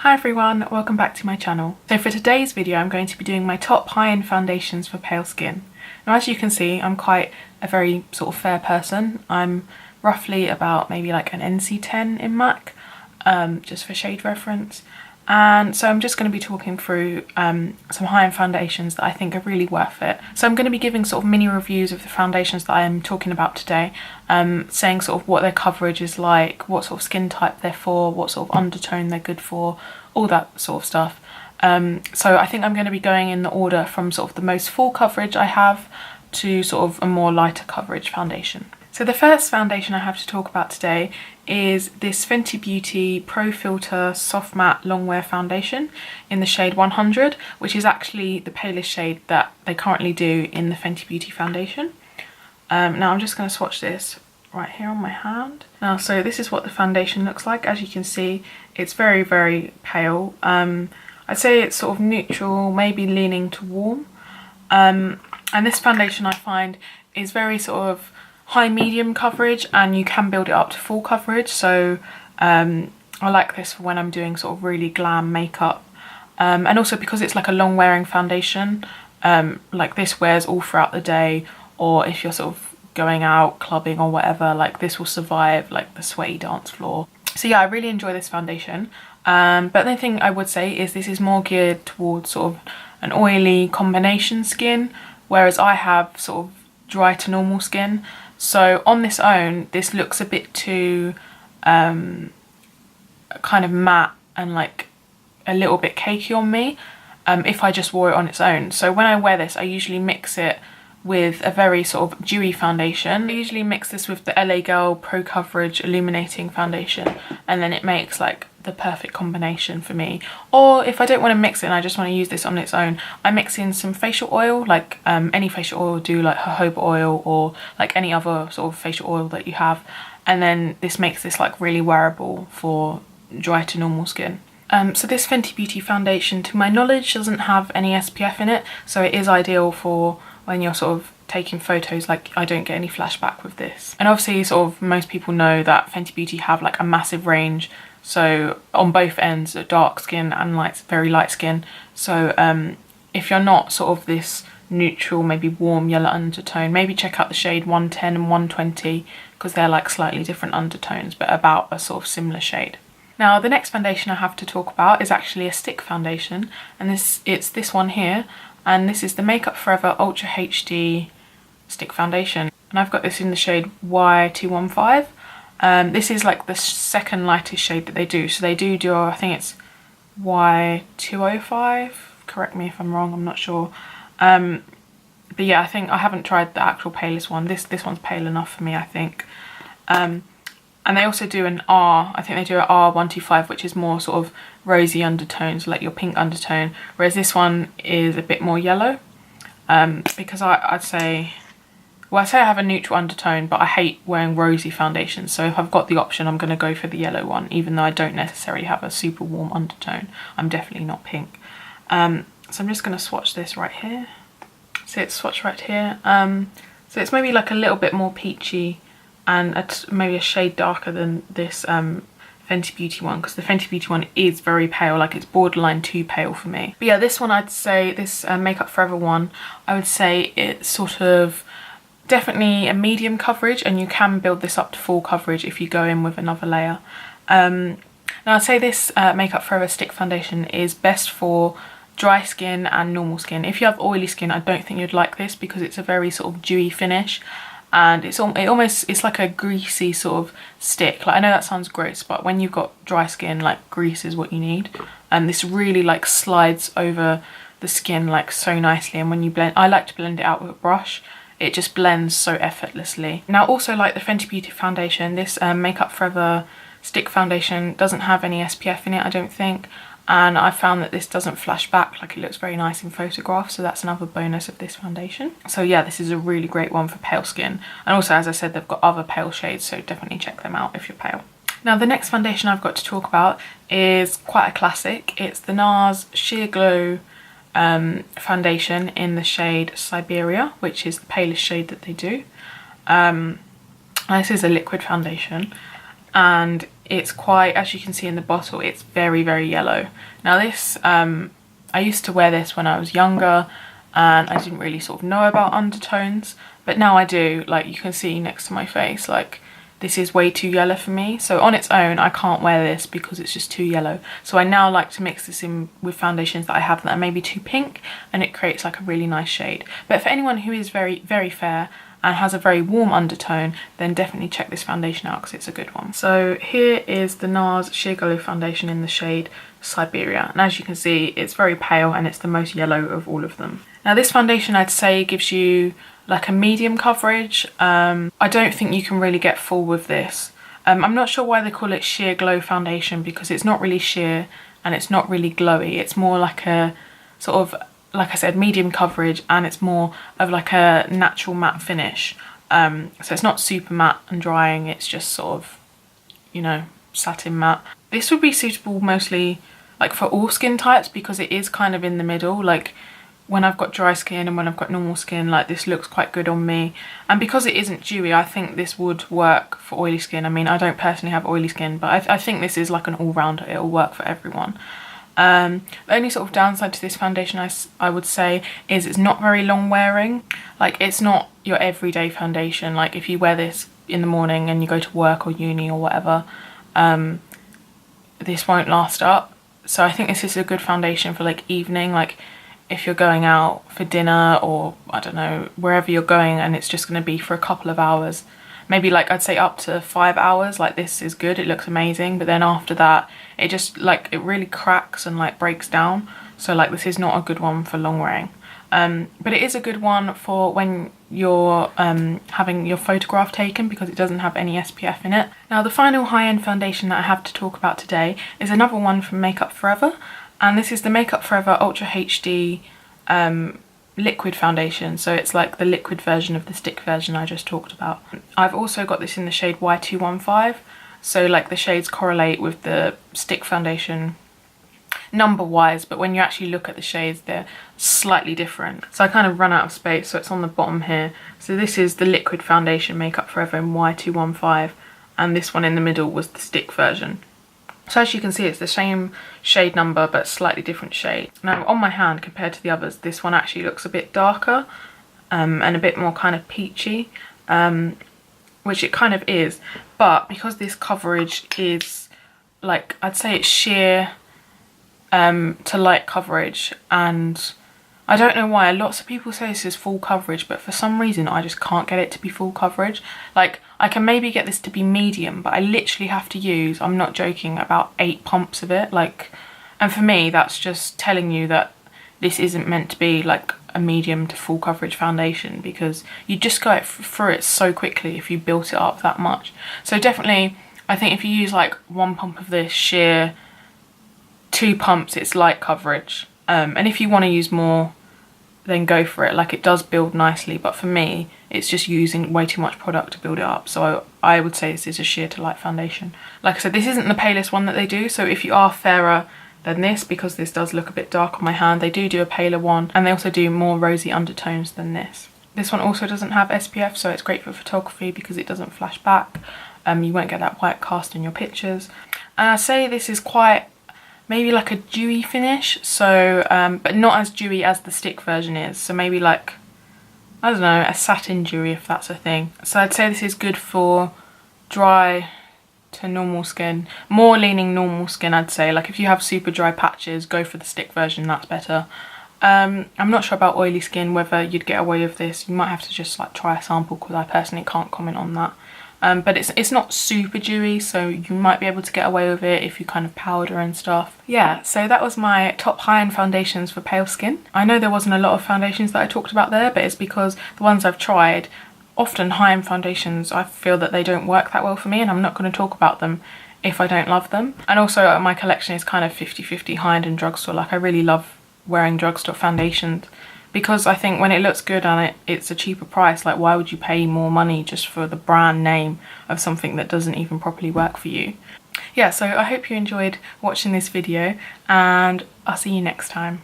Hi everyone, welcome back to my channel. So for today's video I'm going to be doing my top high-end foundations for pale skin. Now as you can see I'm quite a very sort of fair person. I'm roughly about maybe like an NC10 in MAC, just for shade reference. And so I'm just going to be talking through some high-end foundations that I think are really worth it. So I'm going to be giving sort of mini reviews of the foundations that I am talking about today, saying sort of what their coverage is like, what sort of skin type they're for, what sort of undertone they're good for, all that sort of stuff. So I think I'm going to be going in the order from sort of the most full coverage I have to sort of a more lighter coverage foundation. So the first foundation I have to talk about today is this Fenty Beauty Pro Filter Soft Matte Long Wear Foundation in the shade 100, which is actually the palest shade that they currently do in the Fenty Beauty foundation. Now I'm just going to swatch this right here on my hand. Now, so this is what the foundation looks like. As you can see, it's very, very pale. I'd say it's sort of neutral, maybe leaning to warm. And this foundation I find is very sort of high medium coverage, and you can build it up to full coverage. So I like this for when I'm doing sort of really glam makeup, and also because it's like a long wearing foundation, like this wears all throughout the day, or if you're sort of going out clubbing or whatever, like this will survive like the sweaty dance floor. So yeah, I really enjoy this foundation, but the only thing I would say is this is more geared towards sort of an oily combination skin, whereas I have sort of dry to normal skin. So on this own, this looks a bit too kind of matte and like a little bit cakey on me if I just wore it on its own. So when I wear this, I usually mix it with a very sort of dewy foundation. I usually mix this with the LA Girl Pro Coverage Illuminating Foundation, and then it makes like the perfect combination for me. Or if I don't want to mix it and I just want to use this on its own, I mix in some facial oil, like any facial oil will do, like jojoba oil or like any other sort of facial oil that you have, and then this makes this like really wearable for dry to normal skin. So this Fenty Beauty foundation, to my knowledge, doesn't have any SPF in it, so it is ideal for when you're sort of taking photos. Like I don't get any flashback with this. And obviously sort of most people know that Fenty Beauty have like a massive range, so on both ends, dark skin and like very light skin. So if you're not sort of this neutral, maybe warm yellow undertone, maybe check out the shade 110 and 120, because they're like slightly different undertones but about a sort of similar shade. Now the next foundation I have to talk about is actually a stick foundation, and it's this one here, and this is the Makeup Forever Ultra HD stick foundation, and I've got this in the shade Y215. This is like the second lightest shade that they do. So they do I think it's Y205, correct me if I'm wrong, I'm not sure. But yeah, I think I haven't tried the actual palest one. This one's pale enough for me, I think. And they also do an I think they do an R125, which is more sort of rosy undertones, like your pink undertone, whereas this one is a bit more yellow. Because I'd say, well, I say I have a neutral undertone, but I hate wearing rosy foundations. So if I've got the option, I'm going to go for the yellow one, even though I don't necessarily have a super warm undertone. I'm definitely not pink. So I'm just going to swatch this right here. So it's swatched right here. So it's maybe like a little bit more peachy and maybe a shade darker than this Fenty Beauty one, because the Fenty Beauty one is very pale, like it's borderline too pale for me. But yeah, this one I'd say, this Makeup Forever one, I would say it's sort of definitely a medium coverage, and you can build this up to full coverage if you go in with another layer. Now I'd say this Makeup Forever stick foundation is best for dry skin and normal skin. If you have oily skin, I don't think you'd like this, because it's a very sort of dewy finish, and it's like a greasy sort of stick. Like I know that sounds gross, but when you've got dry skin, like grease is what you need. And this really like slides over the skin like so nicely, and when you blend, I like to blend it out with a brush, it just blends so effortlessly. Now also, like the Fenty Beauty foundation, this Makeup Forever stick foundation doesn't have any SPF in it, I don't think, and I found that this doesn't flash back, like it looks very nice in photographs, so that's another bonus of this foundation. So yeah, this is a really great one for pale skin, and also as I said, they've got other pale shades, so definitely check them out if you're pale. Now the next foundation I've got to talk about is quite a classic. It's the NARS Sheer Glow foundation in the shade Siberia, which is the palest shade that they do. This is a liquid foundation. and it's quite, as you can see in the bottle, it's very, very yellow. Now this, I used to wear this when I was younger and I didn't really sort of know about undertones, but now I do. Like you can see next to my face, like this is way too yellow for me. So on its own, I can't wear this because it's just too yellow. So I now like to mix this in with foundations that I have that are maybe too pink, and it creates like a really nice shade. But for anyone who is very, very fair and has a very warm undertone, then definitely check this foundation out because it's a good one. So here is the NARS Sheer Glow foundation in the shade Siberia. And as you can see, it's very pale and it's the most yellow of all of them. Now this foundation, I'd say, gives you like a medium coverage. I don't think you can really get full with this. I'm not sure why they call it Sheer Glow foundation, because it's not really sheer and it's not really glowy. It's more like a sort of, like I said, medium coverage, and it's more of like a natural matte finish. So it's not super matte and drying, it's just sort of, you know, satin matte. This would be suitable mostly like for all skin types because it is kind of in the middle. Like when I've got dry skin and when I've got normal skin, like this looks quite good on me. And because it isn't dewy, I think this would work for oily skin. I mean, I don't personally have oily skin, but I think this is like an all-rounder. It'll work for everyone. The only sort of downside to this foundation I would say is it's not very long wearing. Like it's not your everyday foundation. Like if you wear this in the morning and you go to work or uni or whatever, this won't last up. So I think this is a good foundation for like evening, like if you're going out for dinner or I don't know, wherever you're going and it's just going to be for a couple of hours. Maybe like I'd say up to 5 hours, like this is good, it looks amazing, but then after that it just like it really cracks and like breaks down. So like this is not a good one for long wearing. But it is a good one for when you're having your photograph taken because it doesn't have any SPF in it. Now the final high-end foundation that I have to talk about today is another one from Makeup Forever, and this is the Makeup Forever Ultra HD liquid foundation. So it's like the liquid version of the stick version I just talked about. I've also got this in the shade Y215, so like the shades correlate with the stick foundation number wise, but when you actually look at the shades they're slightly different. So I kind of run out of space, so it's on the bottom here. So this is the liquid foundation Makeup Forever in Y215, and this one in the middle was the stick version. So as you can see, it's the same shade number but slightly different shade. Now on my hand, compared to the others, this one actually looks a bit darker and a bit more kind of peachy, which it kind of is. But because this coverage is like, I'd say it's sheer to light coverage, and I don't know why lots of people say this is full coverage, but for some reason I just can't get it to be full coverage. Like I can maybe get this to be medium, but I literally have to use, I'm not joking, about 8 pumps of it. Like, and for me that's just telling you that this isn't meant to be like a medium to full coverage foundation, because you just go through it so quickly if you built it up that much. So definitely I think if you use like 1 pump of this sheer, 2 pumps it's light coverage, and if you want to use more then go for it. Like it does build nicely, but for me it's just using way too much product to build it up. So I would say this is a sheer to light foundation. Like I said, this isn't the palest one that they do, so if you are fairer than this, because this does look a bit dark on my hand, they do a paler one, and they also do more rosy undertones than this. This one also doesn't have SPF, so it's great for photography because it doesn't flash back. You won't get that white cast in your pictures. And I say this is quite maybe like a dewy finish, so but not as dewy as the stick version is. So maybe like, I don't know, a satin dewy, if that's a thing. So I'd say this is good for dry to normal skin, more leaning normal skin I'd say. Like if you have super dry patches, go for the stick version, that's better. I'm not sure about oily skin whether you'd get away with this. You might have to just like try a sample, because I personally can't comment on that. But it's not super dewy, so you might be able to get away with it if you kind of powder and stuff. Yeah, so that was my top high-end foundations for pale skin. I know there wasn't a lot of foundations that I talked about there, but it's because the ones I've tried, often high-end foundations, I feel that they don't work that well for me, and I'm not going to talk about them if I don't love them. And also my collection is kind of 50-50 high-end and drugstore. Like I really love wearing drugstore foundations, because I think when it looks good and it's a cheaper price, like why would you pay more money just for the brand name of something that doesn't even properly work for you? Yeah, so I hope you enjoyed watching this video, and I'll see you next time.